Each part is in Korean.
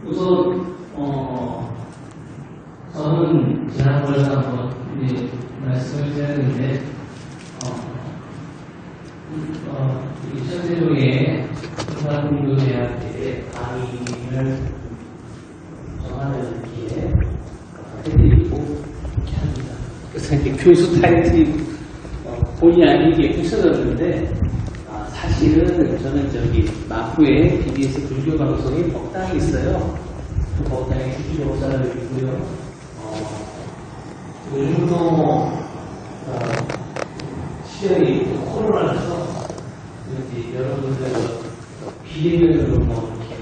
우선 저는 지난번에 한번 말씀을 드렸는데 이 천세종의 청사공교대학교에 강의를 정하는 기회에 해드리고 이렇게 합니다. 그래서 이제 교수 타이틀이 본의 아니게 부서졌는데 사실은 저는 마포에 BBS 불교방송에 법당이 있어요. 그 법당에 주기조사를 있고요. 요즘도 시절이 코로나라서 여러분들 비대면으로 이렇게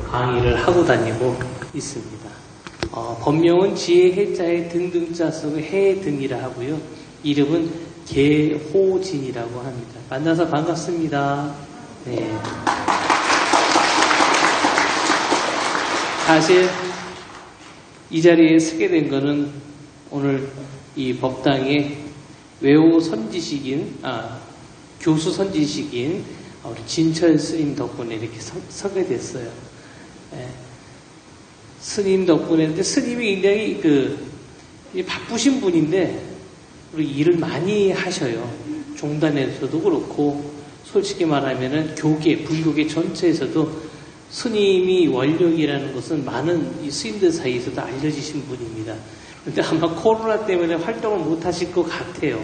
강의를 하고 다니고 있습니다. 법명은 지혜 해자의 등등자 속의 해 등이라 하고요. 이름은 개호진이라고 합니다. 만나서 반갑습니다. 네. 사실 이 자리에 서게 된 거는 오늘 이 법당의 외호 선지식인 교수 선지식인 우리 진철 스님 덕분에 이렇게 서게 됐어요. 네. 스님 덕분에. 근데 스님이 굉장히 바쁘신 분인데 우리 일을 많이 하셔요. 종단에서도 그렇고 솔직히 말하면은 불교계 전체에서도 스님이 원력이라는 것은 많은 이 스님들 사이에서도 알려지신 분입니다. 그런데 아마 코로나 때문에 활동을 못 하실 것 같아요.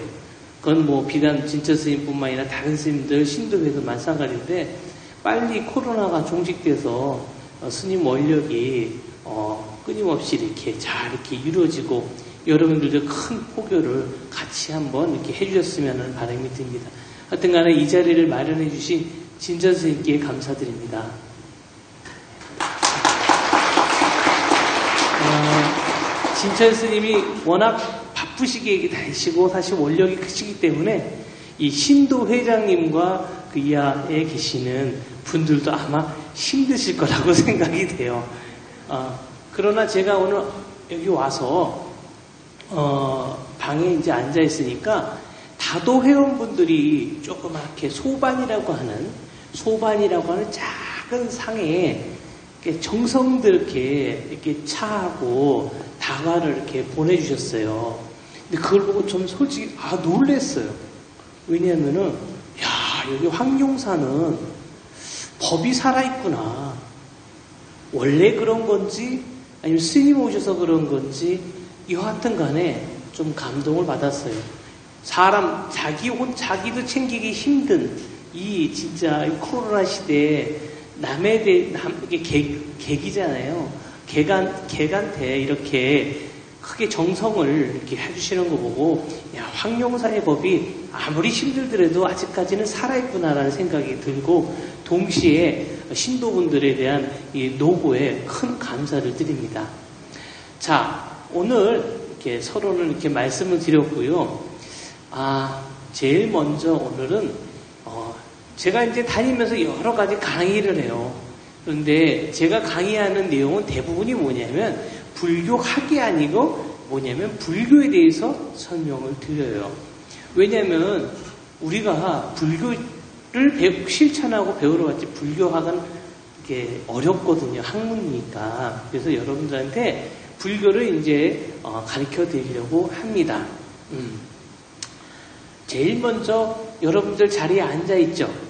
그건 비단 진철 스님뿐만 아니라 다른 스님들, 신도회도 마찬가지인데 빨리 코로나가 종식돼서 스님 원력이 끊임없이 이렇게 잘 이렇게 이루어지고 여러분들도 큰 포교를 같이 한번 이렇게 해주셨으면 하는 바람이 듭니다. 하여튼 간에 이 자리를 마련해 주신 진철 스님께 감사드립니다. 진철 스님이 워낙 바쁘시게 다니시고 사실 원력이 크시기 때문에 이 신도 회장님과 그 이하에 계시는 분들도 아마 힘드실 거라고 생각이 돼요. 그러나 제가 오늘 여기 와서 방에 이제 앉아 있으니까 다도 회원분들이 조그맣게 소반이라고 하는 작은 상에 이렇게 정성스럽게 이렇게 차하고 다과를 이렇게 보내주셨어요. 근데 그걸 보고 좀 솔직히 놀랬어요. 왜냐하면은 여기 황룡사는 법이 살아있구나. 원래 그런 건지 아니면 스님 오셔서 그런 건지 여하튼 간에 좀 감동을 받았어요. 자기도 챙기기 힘든 이 진짜 코로나 시대에 이게 객이잖아요. 객한테 이렇게 크게 정성을 이렇게 해주시는 거 보고, 황룡사의 법이 아무리 힘들더라도 아직까지는 살아있구나라는 생각이 들고, 동시에 신도분들에 대한 이 노고에 큰 감사를 드립니다. 자, 오늘 이렇게 서로는 이렇게 말씀을 드렸고요. 제일 먼저 오늘은 제가 이제 다니면서 여러 가지 강의를 해요. 그런데 제가 강의하는 내용은 대부분이 뭐냐면 불교학이 아니고 불교에 대해서 설명을 드려요. 왜냐하면 우리가 불교를 실천하고 배우러 왔지 불교학은 이게 어렵거든요. 학문이니까. 그래서 여러분들한테 불교를 이제 가르쳐 드리려고 합니다. 제일 먼저 여러분들 자리에 앉아있죠?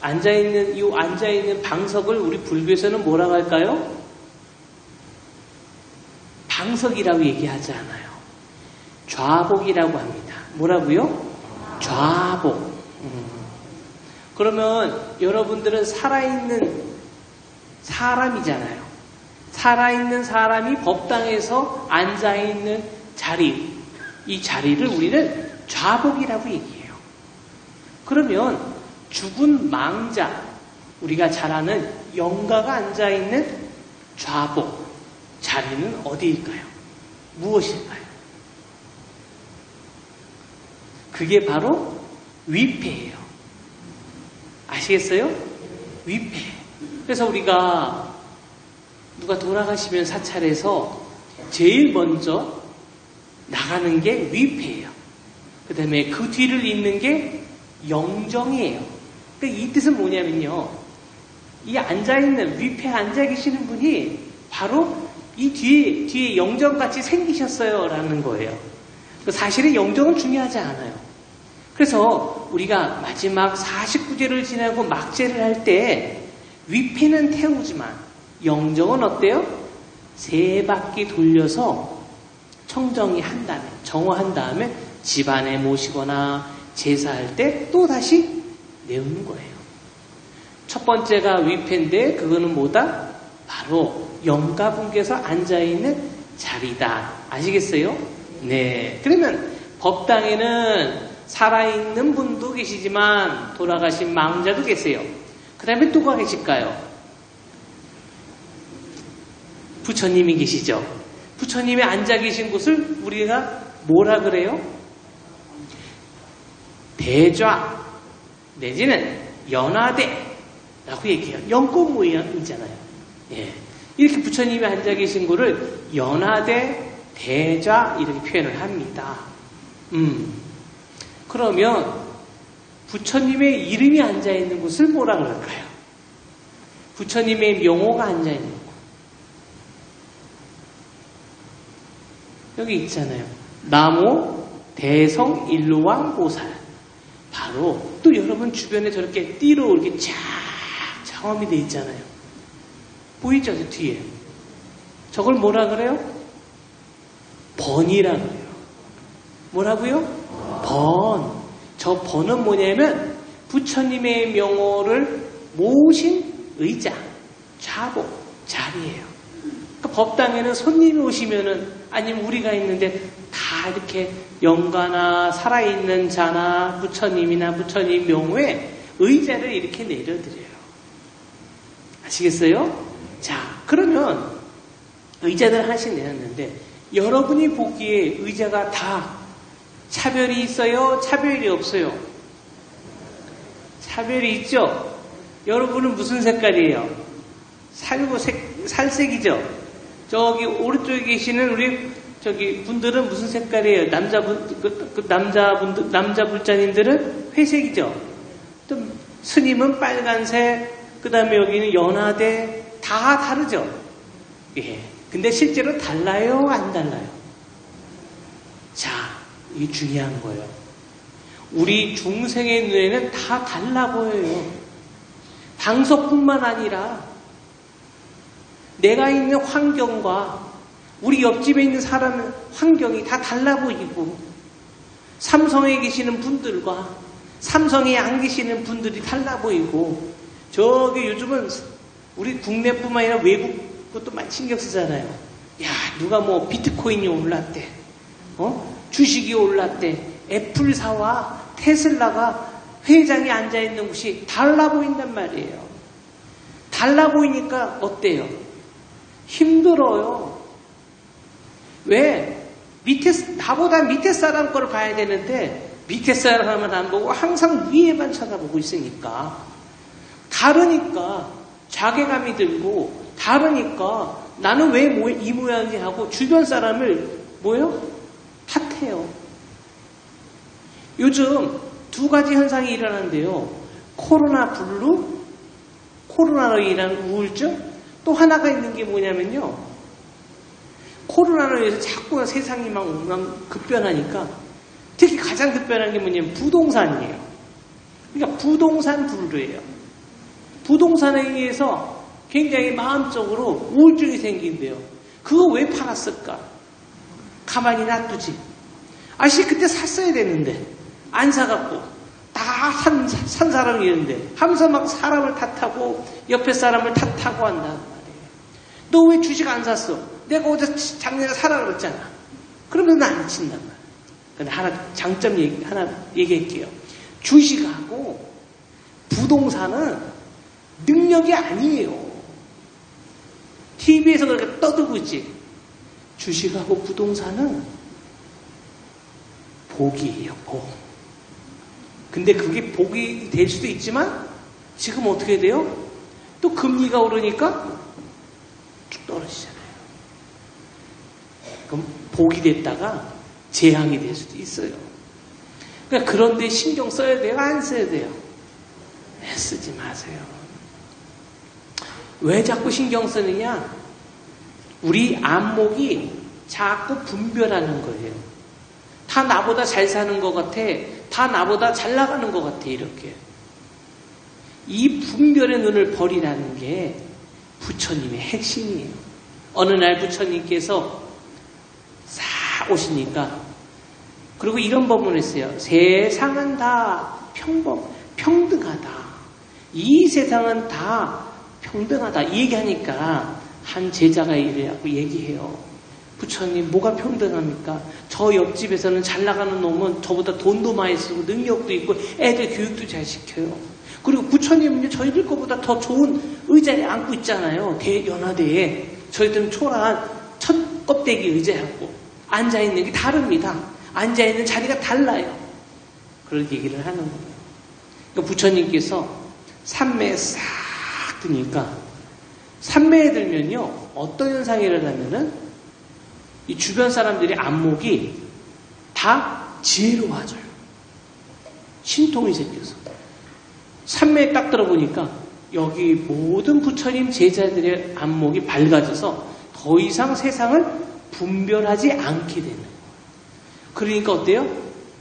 앉아있는 방석을 우리 불교에서는 뭐라고 할까요? 방석이라고 얘기하지 않아요. 좌복이라고 합니다. 뭐라고요? 좌복. 그러면 여러분들은 살아있는 사람이잖아요. 살아있는 사람이 법당에서 앉아있는 자리, 이 자리를 우리는 좌복이라고 얘기해요. 그러면 죽은 망자, 우리가 잘 아는 영가가 앉아있는 좌복, 자리는 어디일까요? 무엇일까요? 그게 바로 위패예요. 아시겠어요? 위패. 그래서 우리가 누가 돌아가시면 사찰에서 제일 먼저 나가는 게 위패예요. 그 다음에 그 뒤를 잇는 게 영정이에요. 그러니까 이 뜻은 뭐냐면요. 이 앉아있는, 윗에 앉아 계시는 분이 바로 이 뒤에 영정같이 생기셨어요. 라는 거예요. 사실은 영정은 중요하지 않아요. 그래서 우리가 마지막 49제를 지나고 막제를 할 때 위패는 태우지만 영정은 어때요? 3바퀴 돌려서 청정이 한 다음에, 정화한 다음에 집안에 모시거나 제사할 때 또 다시 내우는 거예요. 첫 번째가 위패인데 그거는 뭐다? 바로 영가분께서 앉아있는 자리다. 아시겠어요? 네. 그러면 법당에는 살아있는 분도 계시지만 돌아가신 망자도 계세요. 그 다음에 누가 계실까요? 부처님이 계시죠. 부처님이 앉아 계신 곳을 우리가 뭐라 그래요? 대좌 내지는 연화대라고 얘기해요. 연꽃 모양이잖아요. 예. 이렇게 부처님이 앉아 계신 곳을 연화대, 대좌 이렇게 표현을 합니다. 그러면 부처님의 이름이 앉아있는 곳을 뭐라 그럴까요? 부처님의 명호가 앉아있는 곳. 여기 있잖아요. 나모 대성일로왕보살. 바로 또 여러분 주변에 저렇게 띠로 이렇게 쫙 장엄이 돼 있잖아요. 보이죠? 저 뒤에. 저걸 뭐라 그래요? 번이라 그래요. 뭐라고요? 번. 저 번은 뭐냐면 부처님의 명호를 모신 의자, 좌복, 자리예요. 그러니까 법당에는 손님이 오시면은 아니면 우리가 있는데 다 이렇게 영가나 살아있는 자나 부처님이나 부처님 명호에 의자를 이렇게 내려드려요. 아시겠어요? 자, 그러면 의자들 하나씩 내렸는데 여러분이 보기에 의자가 다 차별이 있어요? 차별이 없어요? 차별이 있죠? 여러분은 무슨 색깔이에요? 살색이죠? 저기 오른쪽에 계시는 우리 저기 분들은 무슨 색깔이에요? 남자 불자님들은 회색이죠? 또 스님은 빨간색, 그 다음에 여기는 연화대, 다 다르죠? 예. 근데 실제로 달라요? 안 달라요? 자, 이게 중요한 거예요. 우리 중생의 눈에는 다 달라 보여요. 방석뿐만 아니라 내가 있는 환경과 우리 옆집에 있는 사람 환경이 다 달라 보이고 삼성에 계시는 분들과 삼성에 안 계시는 분들이 달라 보이고 저기 요즘은 우리 국내뿐만 아니라 외국 것도 많이 신경 쓰잖아요. 야, 누가 뭐 비트코인이 올랐대. 주식이 올랐대. 애플사와 테슬라가 회장이 앉아있는 곳이 달라 보인단 말이에요. 달라 보이니까 어때요? 힘들어요. 왜? 나보다 밑에 사람 거를 봐야 되는데 밑에 사람은 안 보고 항상 위에만 쳐다보고 있으니까 다르니까 자괴감이 들고 다르니까 나는 왜 이 모양이지 하고 주변 사람을 뭐요? 탓해요. 요즘 두 가지 현상이 일어나는데요. 코로나 블루, 코로나로 인한 우울증, 또 하나가 있는 게 뭐냐면요. 코로나로 인해서 자꾸 세상이 막 급변하니까 특히 가장 급변한 게 뭐냐면 부동산이에요. 그러니까 부동산 블루예요. 부동산에 의해서 굉장히 마음적으로 우울증이 생긴대요. 그거 왜 팔았을까? 가만히 놔두지. 아씨 그때 샀어야 되는데 안 사갖고 다 산 사람이 있는데 하면서 막 사람을 탓하고 옆에 사람을 탓하고 한단 말이에요. 너 왜 주식 안 샀어? 내가 어제 작년에 사라 그랬잖아. 그러면 안 친단 말이에요. 근데 장점 하나 얘기할게요. 주식하고 부동산은 능력이 아니에요. TV에서 그렇게 떠들고 있지. 주식하고 부동산은 복이에요, 복. 근데 그게 복이 될 수도 있지만 지금 어떻게 돼요? 또 금리가 오르니까 쭉 떨어지잖아요. 그럼 복이 됐다가 재앙이 될 수도 있어요. 그러니까 그런데 신경 써야 돼요? 안 써야 돼요? 쓰지 마세요. 왜 자꾸 신경 쓰느냐? 우리 안목이 자꾸 분별하는 거예요. 다 나보다 잘 사는 것 같아. 다 나보다 잘 나가는 것 같아. 이렇게. 이 분별의 눈을 버리라는 게 부처님의 핵심이에요. 어느 날 부처님께서 싹 오시니까 그리고 이런 법문을 했어요. 세상은 다 평등하다. 이 세상은 다 평등하다. 이 얘기하니까 한 제자가 이래갖고 얘기해요. 부처님 뭐가 평등합니까? 저 옆집에서는 잘 나가는 놈은 저보다 돈도 많이 쓰고 능력도 있고 애들 교육도 잘 시켜요. 그리고 부처님은 저희들 것보다 더 좋은 의자에 앉고 있잖아요. 대연화대에. 저희들은 초라한 첫 껍데기 의자에 앉고 앉아있는 게 다릅니다. 앉아있는 자리가 달라요. 그런 얘기를 하는 거예요. 그러니까 부처님께서 삼매에 싹 드니까 삼매에 들면요. 어떤 현상이 일어나면은 이 주변 사람들의 안목이 다 지혜로워져요. 신통이 생겨서. 삼매에 딱 들어보니까 여기 모든 부처님 제자들의 안목이 밝아져서 더 이상 세상을 분별하지 않게 되는 거예요. 그러니까 어때요?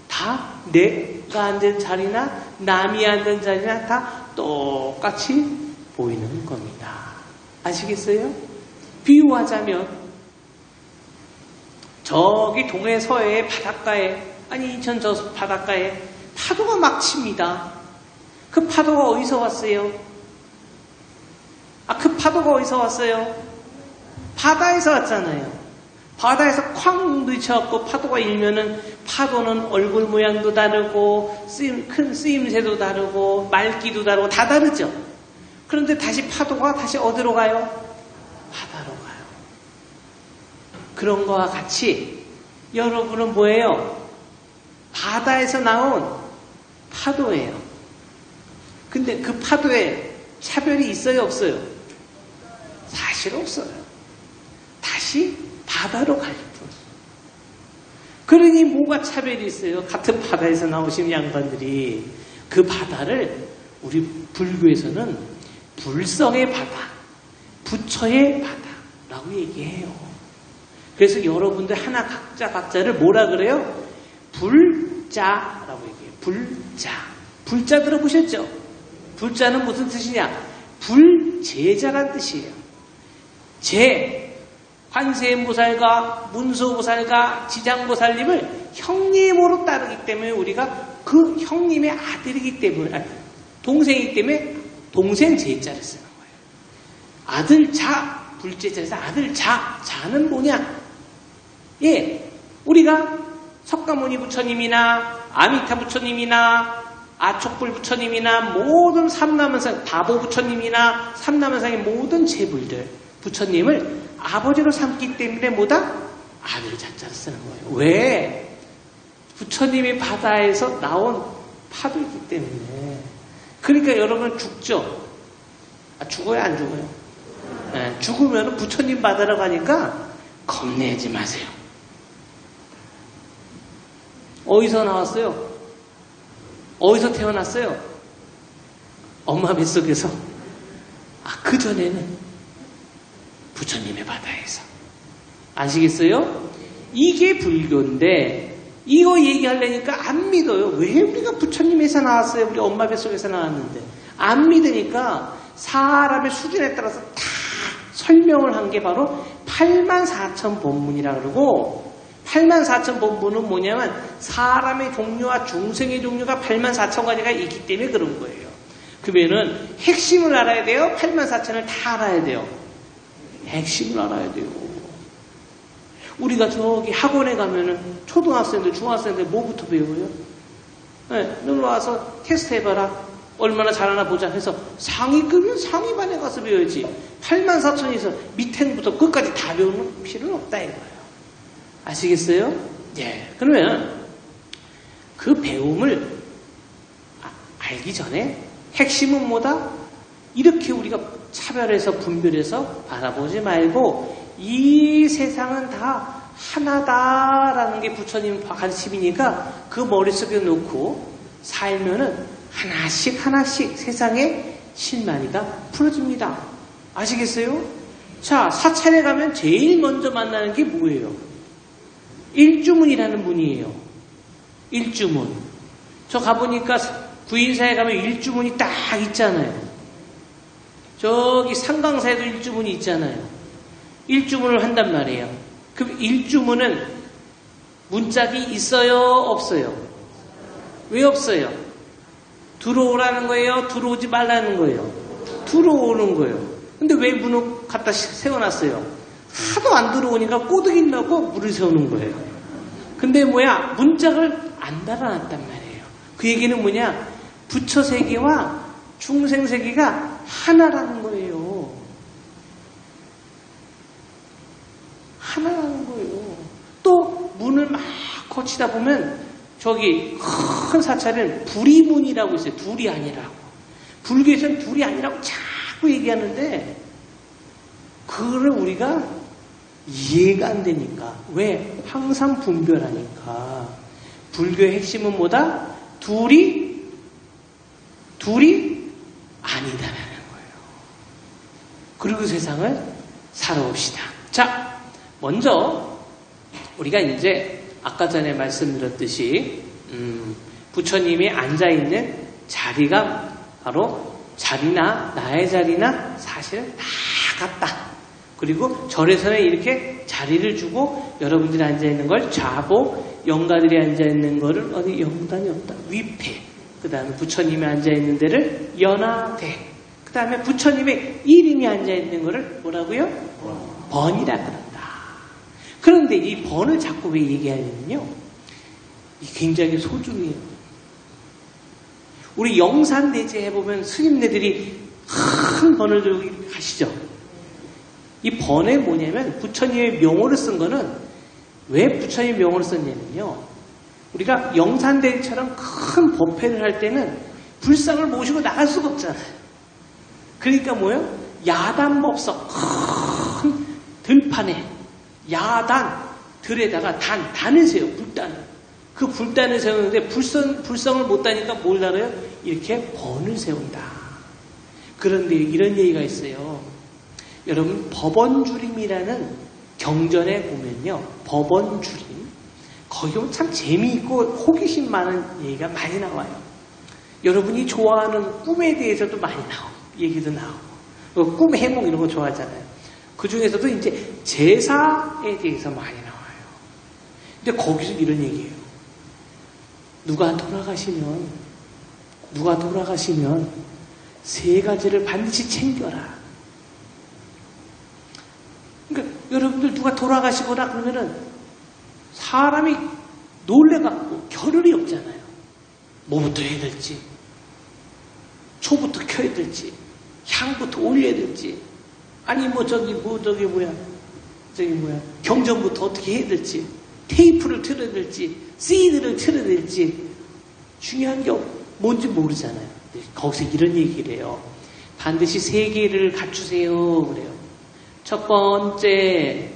다 내가 앉은 자리나 남이 앉은 자리나 다 똑같이 보이는 겁니다. 아시겠어요? 비유하자면 저기 동해 서해 바닷가에 아니 인천 저 바닷가에 파도가 막 칩니다. 그 파도가 어디서 왔어요? 그 파도가 어디서 왔어요? 바다에서 왔잖아요. 바다에서 쾅 부딪혀갖고 파도가 일면은 파도는 얼굴 모양도 다르고 큰 쓰임새도 다르고 맑기도 다르고 다 다르죠. 그런데 다시 파도가 다시 어디로 가요? 바다로 가요. 그런 거와 같이 여러분은 뭐예요? 바다에서 나온 파도예요. 근데 그 파도에 차별이 있어요? 없어요? 사실 없어요. 다시 바다로 갈 뿐. 그러니 뭐가 차별이 있어요? 같은 바다에서 나오신 양반들이 그 바다를 우리 불교에서는 불성의 바다, 부처의 바다라고 얘기해요. 그래서 여러분들 하나 각자를 뭐라 그래요? 불자라고 얘기해요. 불자. 불자 들어보셨죠? 불자는 무슨 뜻이냐? 불제자란 뜻이에요. 관세음보살과 문수보살과 지장보살님을 형님으로 따르기 때문에 우리가 그 형님의 아들이기 때문에 동생이기 때문에 동생 제자를 쓰는 거예요. 아들 자 불제자에서 아들 자는 뭐냐? 우리가 석가모니 부처님이나 아미타 부처님이나 아촉불 부처님이나 모든 삼남원상 다보 부처님이나 삼남원상의 모든 제불들 부처님을 아버지로 삼기 때문에 뭐다? 아들 자자를 쓰는 거예요. 왜? 부처님이 바다에서 나온 파도이기 때문에. 그러니까 여러분 죽죠? 죽어요? 안 죽어요? 네, 죽으면 부처님 바다로 가니까 겁내지 마세요. 어디서 나왔어요? 어디서 태어났어요? 엄마 뱃속에서. 그 전에는 부처님의 바다에서. 아시겠어요? 이게 불교인데 이거 얘기하려니까 안 믿어요. 왜 우리가 부처님에서 나왔어요? 우리 엄마 뱃속에서 나왔는데. 안 믿으니까 사람의 수준에 따라서 다 설명을 한 게 바로 84,000본문이라 그러고 84,000본문은 뭐냐면 사람의 종류와 중생의 종류가 84,000가지가 있기 때문에 그런 거예요. 그러면은 핵심을 알아야 돼요? 84,000을 다 알아야 돼요? 핵심을 알아야 돼요. 우리가 저기 학원에 가면은 초등학생들, 중학생들 뭐부터 배워요? 놀러와서 테스트 해봐라. 얼마나 잘하나 보자 해서 상위급이면 상위반에 가서 배워야지. 84,000에서 밑에부터 끝까지 다 배우는 필요는 없다 이거예요. 아시겠어요? 예. 그러면 그 배움을 알기 전에 핵심은 뭐다? 이렇게 우리가 차별해서 분별해서 바라보지 말고 이 세상은 다 하나다라는 게 부처님 가르침이니까 그 머릿속에 놓고 살면은 하나씩 세상에 실마리가 풀어집니다. 아시겠어요? 자, 사찰에 가면 제일 먼저 만나는 게 뭐예요? 일주문이라는 분이에요. 일주문. 저 가보니까 구인사에 가면 일주문이 딱 있잖아요. 저기 상강사에도 일주문이 있잖아요. 일주문을 한단 말이에요. 그럼 일주문은 문짝이 있어요? 없어요? 왜 없어요? 들어오라는 거예요? 들어오지 말라는 거예요? 들어오는 거예요. 근데 왜 문을 갖다 세워놨어요? 하도 안 들어오니까 꼬드기려고 문을 세우는 거예요. 근데 문짝을 안 달아놨단 말이에요. 그 얘기는 뭐냐? 부처 세계와 중생 세계가 하나라는 거예요. 하나라는 거예요. 또 문을 막 거치다 보면 저기 큰 사찰은 불이문이라고 있어요. 둘이 아니라고. 불교에서는 둘이 아니라고 자꾸 얘기하는데 그거를 우리가 이해가 안 되니까. 왜? 항상 분별하니까. 불교의 핵심은 뭐다? 둘이 아니다라는 거예요. 그리고 세상을 살아옵시다. 자, 먼저 우리가 이제 아까 전에 말씀드렸듯이 부처님이 앉아있는 자리가 바로 자리나 나의 자리나 사실은 다 같다. 그리고 절에서는 이렇게 자리를 주고 여러분들이 앉아있는 걸 좌보, 영가들이 앉아있는 거를 어디 영단 위패, 그 다음에 부처님이 앉아있는 데를 연하대, 그 다음에 부처님의 이름이 앉아있는 거를 뭐라고요? 번이라 그런다. 그런데 이 번을 자꾸 왜 얘기하냐면요, 굉장히 소중해요. 우리 영산대제 해보면 스님네들이 큰 번을 들고 가시죠. 이 번에 뭐냐면 부처님의 명호를 쓴 거는 왜 부처님의 명호를 썼냐면요, 우리가 영산대처럼 큰 법회를 할 때는 불상을 모시고 나갈 수가 없잖아요. 그러니까 뭐예요? 야단법석, 큰 들판에 야단 들에다가 단을 세요. 불단을. 그 불단을 세우는데 불성을 못 다니까 뭘 달아요? 이렇게 번을 세운다. 그런데 이런 얘기가 있어요. 여러분, 법원주림이라는 경전에 보면요, 법원주림, 거기 보면 참 재미있고 호기심 많은 얘기가 많이 나와요. 여러분이 좋아하는 꿈에 대해서도 많이 나오고, 얘기도 나오고, 꿈 해몽 이런 거 좋아하잖아요. 그 중에서도 이제 제사에 대해서 많이 나와요. 근데 거기서 이런 얘기예요. 누가 돌아가시면 세 가지를 반드시 챙겨라. 그러니까 여러분들 누가 돌아가시거나 그러면은 사람이 놀래갖고 겨를이 없잖아요. 뭐부터 해야 될지, 초부터 켜야 될지, 향부터 올려야 될지, 아니 경전부터 어떻게 해야 될지, 테이프를 틀어야 될지, CD를 틀어야 될지, 중요한 게 뭔지 모르잖아요. 거기서 이런 얘기를 해요. 반드시 세 개를 갖추세요. 그래요. 첫 번째,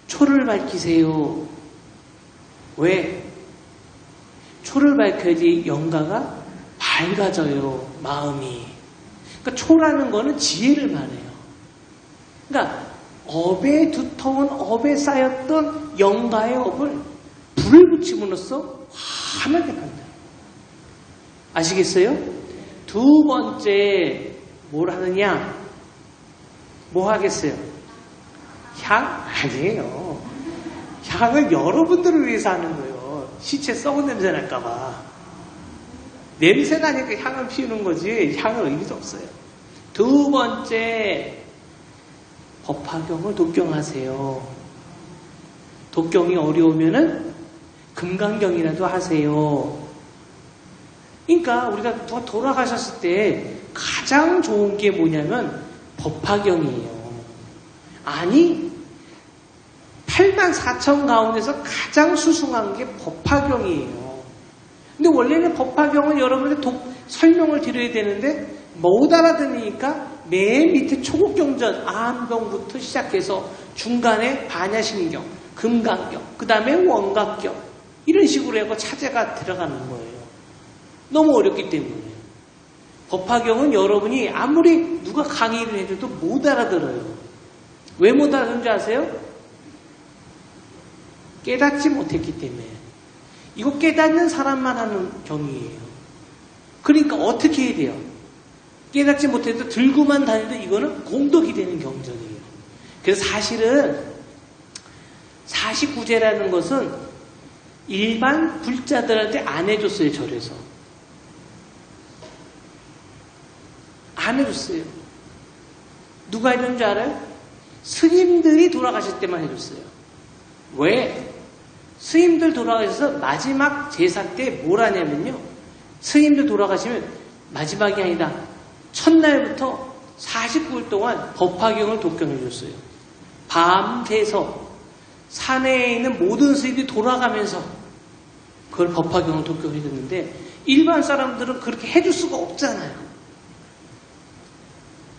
초를 밝히세요. 왜? 초를 밝혀야지 영가가 밝아져요. 마음이. 그러니까 초라는 거는 지혜를 말해요. 그러니까 업에 두터운 업에 쌓였던 영가의 업을 불을 붙임으로써 환하게 만든다. 아시겠어요? 두 번째, 뭘 하느냐? 뭐 하겠어요? 향? 아니에요. 향을 여러분들을 위해서 하는 거예요. 시체 썩은 냄새 날까봐. 냄새 나니까 향을 피우는 거지, 향은 의미도 없어요. 두 번째, 법화경을 독경하세요. 독경이 어려우면은 금강경이라도 하세요. 그러니까 우리가 누가 돌아가셨을 때 가장 좋은 게 뭐냐면 법화경이에요. 아니, 84,000 가운데서 가장 수승한 게 법화경이에요. 근데 원래는 법화경은 여러분들 설명을 드려야 되는데 못 알아들으니까 맨 밑에 초국경전 아한경부터 시작해서 중간에 반야심경, 금강경, 그 다음에 원각경, 이런 식으로 해서 차제가 들어가는 거예요. 너무 어렵기 때문에. 법화경은 여러분이 아무리 누가 강의를 해줘도 못 알아들어요. 왜 못 알아듣는 줄 아세요? 깨닫지 못했기 때문에. 이거 깨닫는 사람만 하는 경이에요. 그러니까 어떻게 해야 돼요? 깨닫지 못해도 들고만 다녀도 이거는 공덕이 되는 경전이에요. 그래서 사실은 49제라는 것은 일반 불자들한테 안 해줬어요. 절에서. 안 해줬어요. 누가 해준 줄 알아요? 스님들이 돌아가실 때만 해줬어요. 왜? 스님들 돌아가셔서 마지막 제사 때 뭘 하냐면요. 스님들 돌아가시면 마지막이 아니다. 첫날부터 49일 동안 법화경을 독경해 줬어요. 밤새서 산에 있는 모든 스님들이 돌아가면서 그걸 법화경을 독경해 줬는데 일반 사람들은 그렇게 해줄 수가 없잖아요.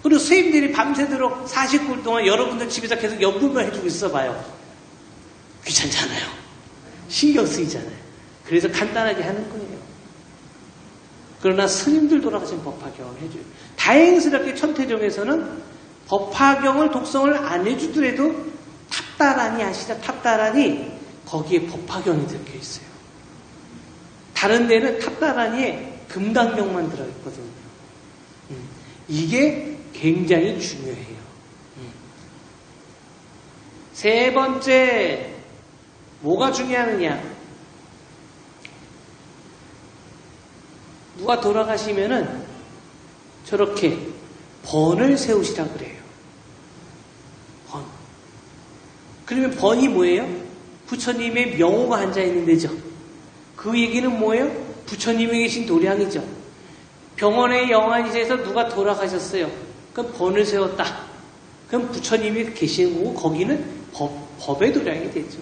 그리고 스님들이 밤새도록 49일 동안 여러분들 집에서 계속 연불만 해주고 있어봐요. 귀찮잖아요. 신경 쓰이잖아요. 그래서 간단하게 하는 거예요. 그러나 스님들 돌아가신 법화경을 해줘요. 다행스럽게 천태종에서는 법화경을 독성을 안 해주더라도 탑다란이 아시죠? 탑다란이 거기에 법화경이 들어있어요. 다른 데는 탑다란이에 금강경만 들어있거든요. 이게 굉장히 중요해요. 세 번째, 뭐가 중요하느냐? 누가 돌아가시면은 저렇게 번을 세우시라 그래요. 번. 그러면 번이 뭐예요? 부처님의 명호가 앉아있는 데죠. 그 얘기는 뭐예요? 부처님이 계신 도량이죠. 병원에 영안이에서 누가 돌아가셨어요. 그럼 번을 세웠다. 그럼 부처님이 계시는 거고 거기는 법의 도량이 되죠.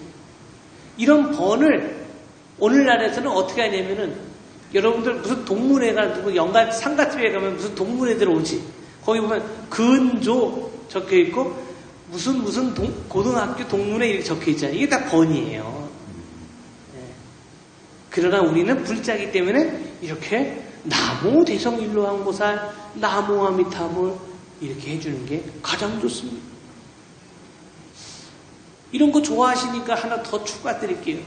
이런 번을 오늘날에서는 어떻게 하냐면은 여러분들 무슨 동문회가 누구 연간 상가집에 가면 무슨 동문회들 오지. 거기 보면 근조 적혀 있고 무슨 고등학교 동문회 이렇게 적혀 있잖아요. 이게 다 번이에요. 네. 그러나 우리는 불자이기 때문에 이렇게 나무 대성일로왕보살, 나무 아미타불 이렇게 해주는 게 가장 좋습니다. 이런 거 좋아하시니까 하나 더 추가 드릴게요.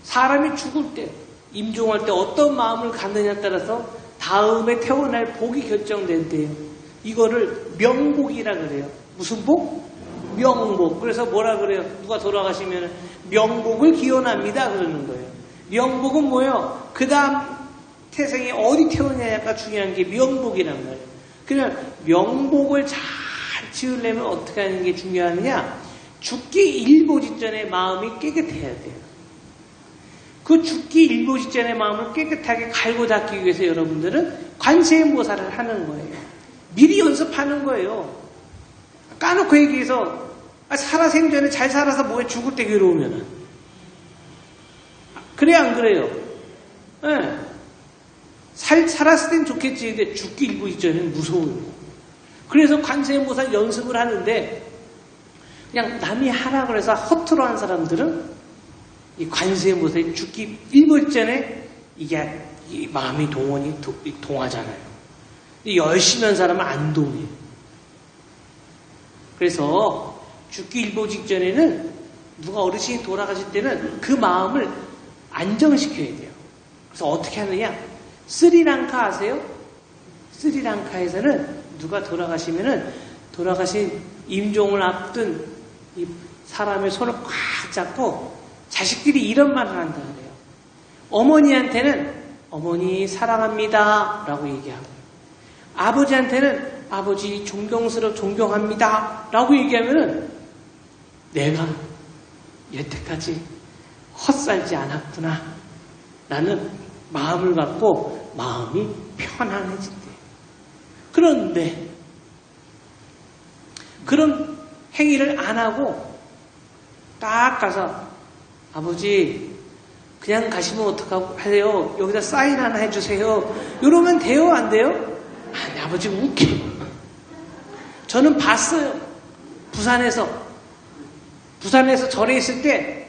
사람이 죽을 때, 임종할 때 어떤 마음을 갖느냐에 따라서 다음에 태어날 복이 결정된대요. 이거를 명복이라 그래요. 무슨 복? 명복. 그래서 뭐라 그래요? 누가 돌아가시면 명복을 기원합니다 그러는 거예요. 명복은 뭐예요? 그 다음 태생이 어디 태어나냐가 중요한 게 명복이란 거예요. 그냥 명복을 잘 지으려면 어떻게 하는 게 중요하느냐? 죽기 일보 직전에 마음이 깨끗해야 돼요. 그 죽기 일보 직전에 마음을 깨끗하게 갈고 닦기 위해서 여러분들은 관세음보살을 하는 거예요. 미리 연습하는 거예요. 까놓고 얘기해서 살아생전에 잘 살아서 뭐에 죽을 때 괴로우면은 그래 안 그래요? 네. 살았을 땐 좋겠지. 근데 죽기 일보 직전에는 무서워요. 그래서 관세음보살 연습을 하는데 그냥 남이 하라고 해서 허투루 한 사람들은 이 관세음보살이 죽기 일보 직전에 이게 이 마음이 동하잖아요. 열심히 한 사람은 안 동해요. 그래서 죽기 일보 직전에는 누가 어르신이 돌아가실 때는 그 마음을 안정시켜야 돼요. 그래서 어떻게 하느냐? 스리랑카 아세요? 스리랑카에서는 누가 돌아가시면은 돌아가신 임종을 앞둔 이 사람의 손을 꽉 잡고 자식들이 이런 말을 한다 그래요. 어머니한테는 어머니 사랑합니다 라고 얘기하고 아버지한테는 아버지 존경합니다 라고 얘기하면은 내가 여태까지 헛살지 않았구나 라는 마음을 갖고 마음이 편안해진대. 그런데 그런 행위를 안 하고 딱 가서 아버지 그냥 가시면 어떡하세요? 여기다 사인 하나 해주세요. 이러면 돼요? 안 돼요? 아니 아버지 웃겨. 저는 봤어요. 부산에서 절에 있을 때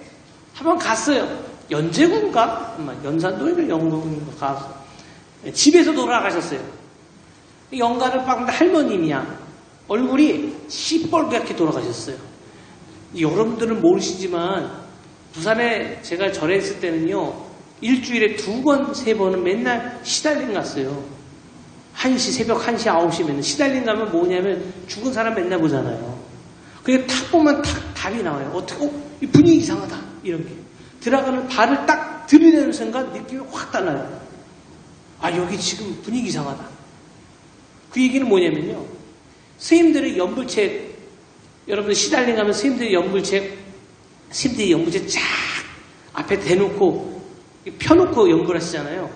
한번 갔어요. 연제군가? 연산도인가 영도군인가 가서 집에서 돌아가셨어요. 영가를 빡는데 할머님이야. 얼굴이 시뻘겋게 돌아가셨어요. 여러분들은 모르시지만 부산에 제가 절했을 때는요. 일주일에 2번, 3번은 맨날 시달림 갔어요. 1시, 새벽 1시, 9시면 시달림 가면 뭐냐면 죽은 사람 맨날 보잖아요. 그게 탁 보면 탁 답이 나와요. 어떻게, 이 분위기 이상하다. 이런 게. 들어가는 발을 딱 들이대는 순간 느낌이 확 달라요. 아, 여기 지금 분위기 이상하다. 그 얘기는 뭐냐면요. 스님들의 연불책, 여러분들 시달림 가면 스님들의 연불책 쫙 앞에 대놓고, 펴놓고 연불하시잖아요.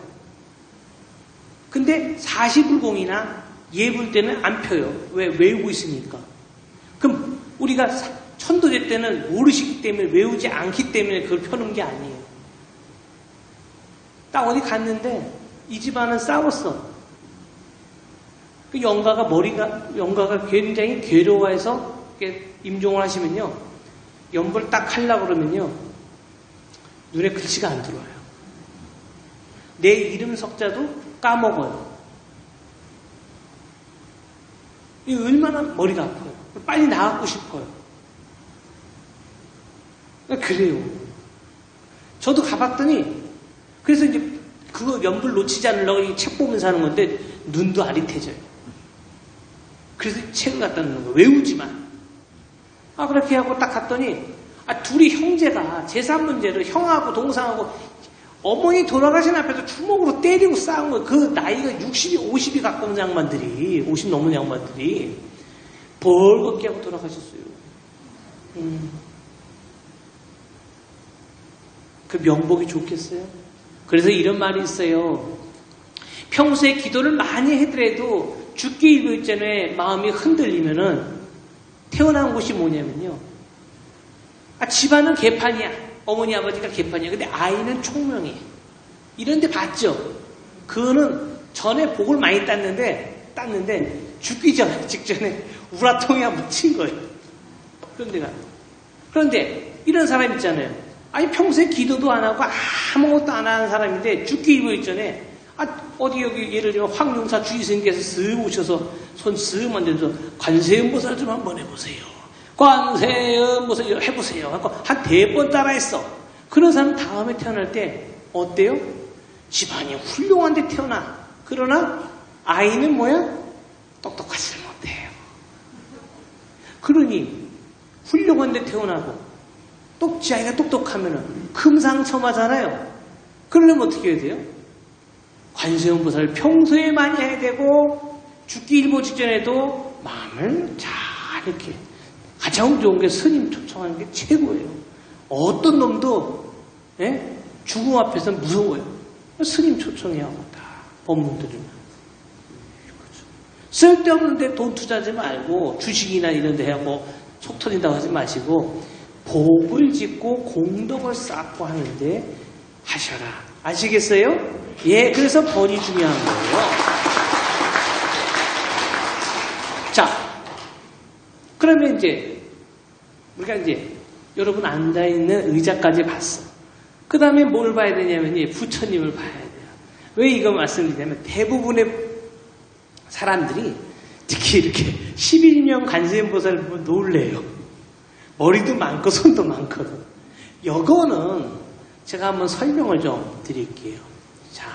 근데 40불공이나 예불 때는 안 펴요. 왜? 외우고 있으니까. 그럼 우리가 천도제 때는 모르시기 때문에 외우지 않기 때문에 그걸 펴놓은 게 아니에요. 딱 어디 갔는데 이 집안은 싸웠어. 그 영가가 굉장히 괴로워해서 임종을 하시면요. 연불 딱 하려고 그러면요. 눈에 글씨가 안 들어와요. 내 이름 석자도 까먹어요. 이 얼마나 머리가 아파요. 빨리 나가고 싶어요. 그래요. 저도 가봤더니 그래서 이제 그거 연불 놓치지 않으려고 이 책 보면서 하는 건데 눈도 아릿해져요. 그래서 책을 갖다 놓는 거예요. 외우지만. 그렇게 하고 딱 갔더니 둘이 형제가 재산 문제로 형하고 동생하고 어머니 돌아가신 앞에서 주먹으로 때리고 싸운 거예요. 그 나이가 60이 50이 가까운 양반들이 50 넘은 양반들이 벌겋게 하고 돌아가셨어요. 그 명복이 좋겠어요? 그래서 이런 말이 있어요. 평소에 기도를 많이 해더라도 죽기 일보 전에 마음이 흔들리면은 태어난 곳이 뭐냐면요. 집안은 개판이야. 어머니 아버지가 개판이야. 근데 아이는 총명해. 이런 데 봤죠? 그거는 전에 복을 많이 땄는데 죽기 직전에 우라통이야 묻힌 거예요. 그런데 이런 사람 있잖아요. 아니 평소에 기도도 안 하고 아무것도 안 하는 사람인데 죽기 일보 전에 어디 여기 예를 들면 황룡사 주의스님께서 쓱 오셔서 손 쓱 만들어서 관세음보살 좀 한번 해보세요. 관세음보살 해보세요. 한 4번 따라했어. 그런 사람 다음에 태어날 때 어때요? 집안이 훌륭한 데 태어나. 그러나 아이는 뭐야? 똑똑하지 못해요. 그러니 훌륭한 데 태어나고 지 아이가 똑똑하면은 금상첨화잖아요. 그러려면 어떻게 해야 돼요? 관세음보살을 평소에 많이 해야 되고 죽기 일보 직전에도 마음을 잘 이렇게 가장 좋은 게 스님 초청하는 게 최고예요. 어떤 놈도 죽음 앞에서 무서워요. 스님 초청해야 한다. 법문 들으면. 쓸데없는데 돈 투자하지 말고 주식이나 이런 데 하고 속 터진다고 하지 마시고 복을 짓고 공덕을 쌓고 하는데 하셔라. 아시겠어요? 예, 그래서 번이 중요한 거예요. 자, 그러면 우리가 여러분 앉아있는 의자까지 봤어. 그 다음에 뭘 봐야 되냐면 부처님을 봐야 돼요. 왜 이거 말씀드리냐면 대부분의 사람들이 특히 이렇게 11년 관세음보살을 보면 놀래요. 머리도 많고 손도 많거든. 이거는 제가 한번 설명을 좀 드릴게요. 자,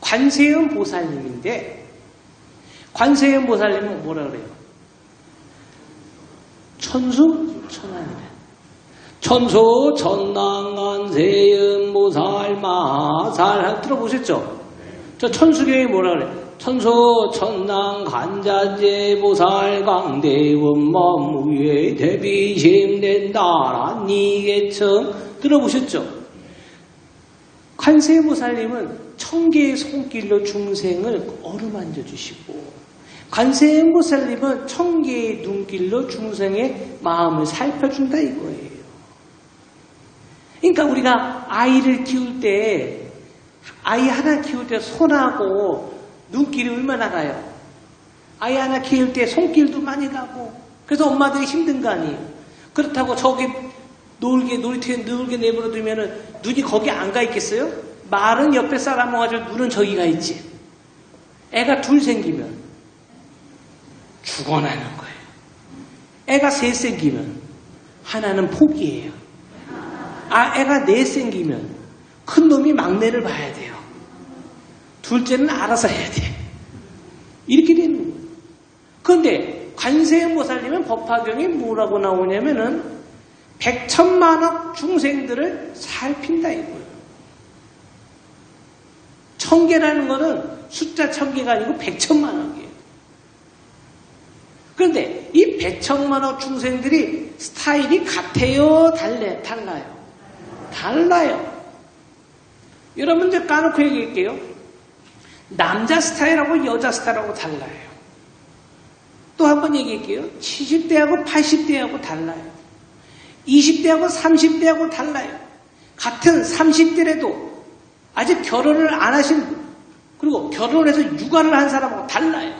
관세음보살님인데 관세음보살님은 뭐라 그래요? 천수천왕이래. 천수 천왕 관세음보살 마살 들어보셨죠? 저 천수경에 뭐라 그래? 천수 천왕 간자제 보살 강대원몸 위에 대비심된다란 이계청 들어보셨죠? 관세음보살님은 1000개의 손길로 중생을 어루만져 주시고 관세음보살님은 1000개의 눈길로 중생의 마음을 살펴준다 이거예요. 그러니까 우리가 아이를 키울 때 아이 하나 키울 때 손하고 눈길이 얼마나 가요? 아이 하나 키울 때 손길도 많이 가고 그래서 엄마들이 힘든 거 아니에요. 그렇다고 저기 놀이터에 놀게 내버려두면 눈이 거기 안 가 있겠어요? 말은 옆에 쌓아먹어가지고 눈은 저기가 있지. 애가 둘 생기면 죽어나는 거예요. 애가 셋 생기면 하나는 포기해요. 애가 넷 생기면 큰 놈이 막내를 봐야 돼요. 둘째는 알아서 해야 돼. 이렇게 되는 거예요. 그런데 관세음보살님은 법화경에 뭐라고 나오냐면은 100천만억 중생들을 살핀다 이거예요. 1000개라는 거는 숫자 1000개가 아니고 100천만억이에요. 그런데 이 100천만억 중생들이 스타일이 같아요? 달라요? 달라요. 여러분들 까놓고 얘기할게요. 남자 스타일하고 여자 스타일하고 달라요. 또 한 번 얘기할게요. 70대하고 80대하고 달라요. 20대하고 30대하고 달라요. 같은 30대라도 아직 결혼을 안 하신 분, 그리고 결혼해서 육아를 한 사람하고 달라요.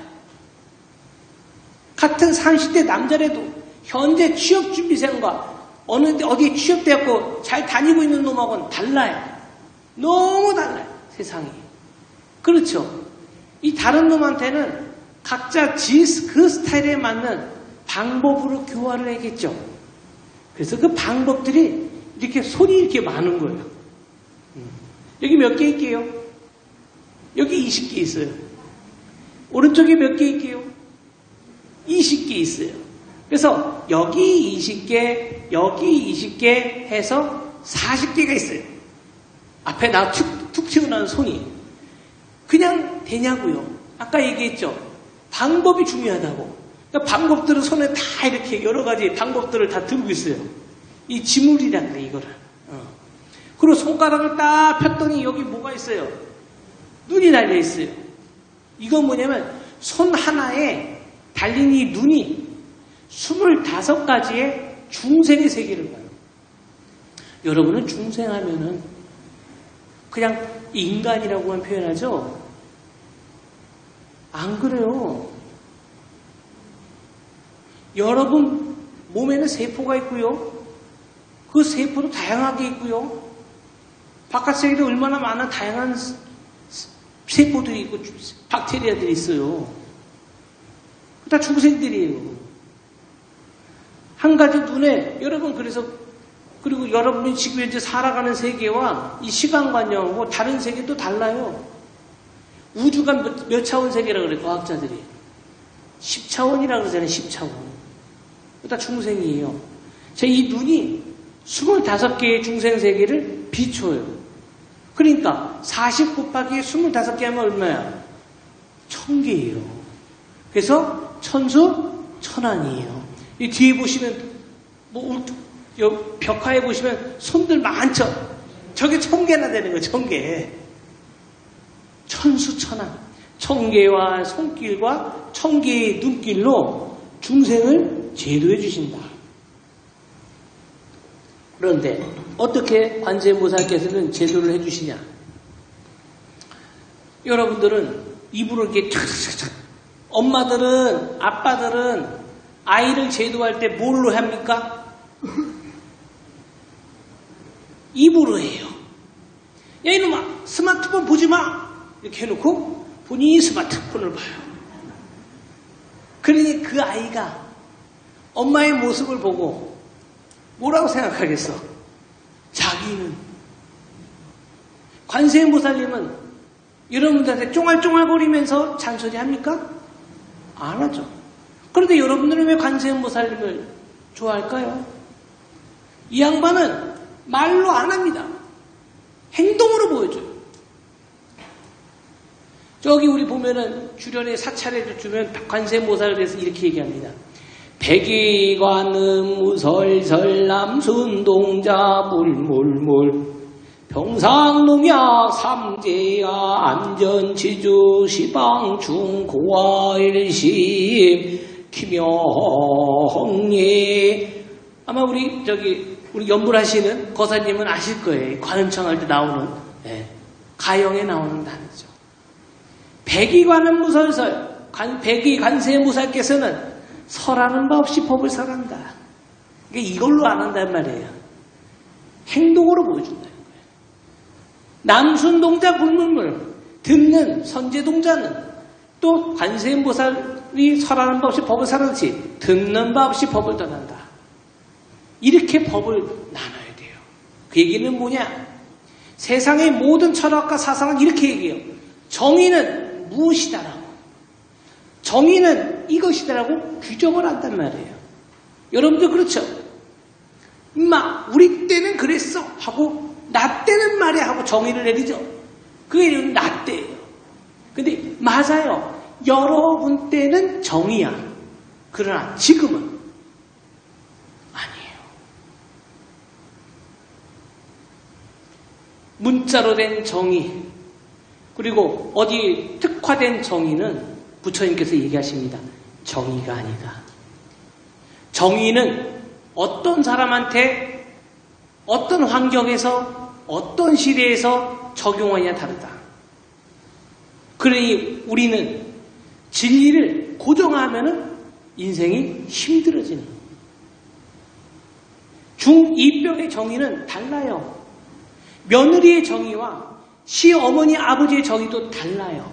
같은 30대 남자라도 현재 취업준비생과 어디에 취업되었고 잘 다니고 있는 놈하고는 달라요. 너무 달라요. 세상이. 그렇죠. 이 다른 놈한테는 각자 그 스타일에 맞는 방법으로 교화를 하겠죠. 그래서 그 방법들이 이렇게 손이 이렇게 많은 거예요. 여기 몇 개 있게요? 여기 20개 있어요. 오른쪽에 몇 개 있게요? 20개 있어요. 그래서 여기 20개, 여기 20개 해서 40개가 있어요. 앞에 나 툭 튀어나온 손이. 그냥 되냐고요. 아까 얘기했죠. 방법이 중요하다고. 그러니까 방법들은 손에 다 이렇게 여러 가지 방법들을 다 들고 있어요. 이 지물이라 그래, 이거를. 그리고 손가락을 딱 폈더니 여기 뭐가 있어요? 눈이 달려 있어요. 이건 뭐냐면 손 하나에 달린 이 눈이 25가지의 중생의 세계를 봐요. 여러분은 중생하면은 그냥 인간이라고만 표현하죠? 안 그래요. 여러분 몸에는 세포가 있고요. 그 세포도 다양하게 있고요. 바깥 세계에 얼마나 많은 다양한 세포들이 있고 박테리아들이 있어요. 다 중생들이에요. 한 가지 눈에 여러분 그리고 여러분이 지금 현재 살아가는 세계와 이 시간관념하고 다른 세계도 달라요. 우주가 몇 차원 세계라고 그래 과학자들이. 10차원이라고 그러잖아요. 10차원. 다 중생이에요. 이 눈이 25개의 중생 세계를 비춰요. 그러니까 40 곱하기 25개 하면 얼마야? 1000개예요. 그래서 천수 천안이에요. 이 뒤에 보시면 벽화에 보시면 손들 많죠. 저게 1000개나 되는 거예요. 1000개. 천수천안. 1000개와 손길과 1000개의 눈길로 중생을 제도해 주신다. 그런데 어떻게 관세음보살께서는 제도를 해 주시냐? 여러분들은 입으로 이렇게 촥촥촥 엄마들은 아빠들은 아이를 제도할 때 뭘로 합니까? 입으로 해요. 야 이놈아 스마트폰 보지 마 이렇게 해놓고 본인이 스마트폰을 봐요. 그러니 그 아이가 엄마의 모습을 보고 뭐라고 생각하겠어? 자기는. 관세음보살님은 여러분들한테 쫑알쫑알거리면서 잔소리합니까? 안 하죠. 그런데 여러분들은 왜 관세음보살님을 좋아할까요? 이 양반은 말로 안 합니다. 행동으로 보여줘요. 저기 우리 보면은 주련의 사찰에 주면 관세음보살에 대해서 이렇게 얘기합니다. 백이관음 무설설 남순동자 물물물 병상농약 삼재야 안전지주 시방중 고아일심 김영예. 아마 우리 연불하시는 거사님은 아실 거예요. 관음청할 때 나오는 가영에 나오는 단어죠. 백이관음 무설설 백이 관세음보살께서는 설하는 바 없이 법을 설한다. 그러니까 이걸로 안 한단 말이에요. 행동으로 보여준다는 거예요. 남순동자 불문물 듣는 선제동자는 또 관세음보살이 설하는 바 없이 법을 설하듯이 듣는 바 없이 법을 떠난다. 이렇게 법을 나눠야 돼요. 그 얘기는 뭐냐? 세상의 모든 철학과 사상은 이렇게 얘기해요. 정의는 무엇이다라고. 정의는 이것이다라고 규정을 한단 말이에요. 여러분들 그렇죠? 임마 우리 때는 그랬어 하고 나 때는 말이야 하고 정의를 내리죠. 그게 나 때예요. 근데 맞아요. 여러분 때는 정의야. 그러나 지금은 아니에요. 문자로 된 정의 그리고 어디 특화된 정의는 부처님께서 얘기하십니다. 정의가 아니다. 정의는 어떤 사람한테 어떤 환경에서 어떤 시대에서 적용하느냐 다르다. 그러니 우리는 진리를 고정하면은 인생이 힘들어지는 거예요. 중2병의 정의는 달라요. 며느리의 정의와 시어머니 아버지의 정의도 달라요.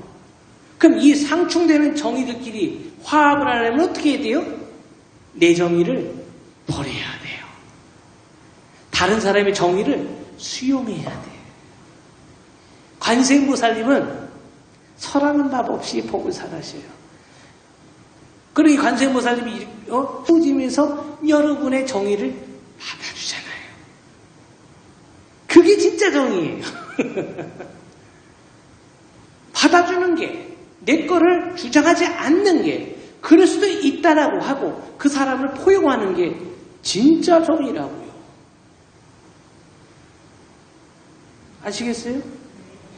그럼 이 상충되는 정의들끼리 화합을 하려면 어떻게 해야 돼요? 내 정의를 버려야 돼요. 다른 사람의 정의를 수용해야 돼요. 관세음보살님은 설하는 법 없이 법을 설하셔요. 그러니 관세음보살님이 후지면서 여러분의 정의를 받아주잖아요. 그게 진짜 정의예요. 받아주는 게, 내 거를 주장하지 않는 게, 그럴 수도 있다라고 하고 그 사람을 포용하는 게 진짜 정의라고요. 아시겠어요?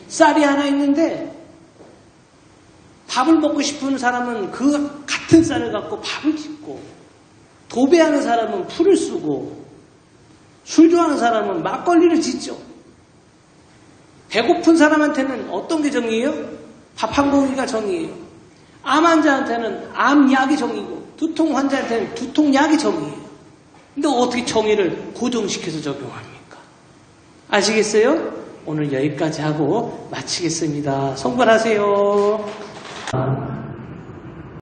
쌀이 하나 있는데 밥을 먹고 싶은 사람은 그 같은 쌀을 갖고 밥을 짓고, 도배하는 사람은 풀을 쓰고, 술 좋아하는 사람은 막걸리를 짓죠. 배고픈 사람한테는 어떤 게 정의예요? 밥 한 공기가 정의예요. 암 환자한테는 암약이 정의고, 두통 환자한테는 두통약이 정의예요. 근데 어떻게 정의를 고정시켜서 적용합니까? 아시겠어요? 오늘 여기까지 하고 마치겠습니다. 성불하세요.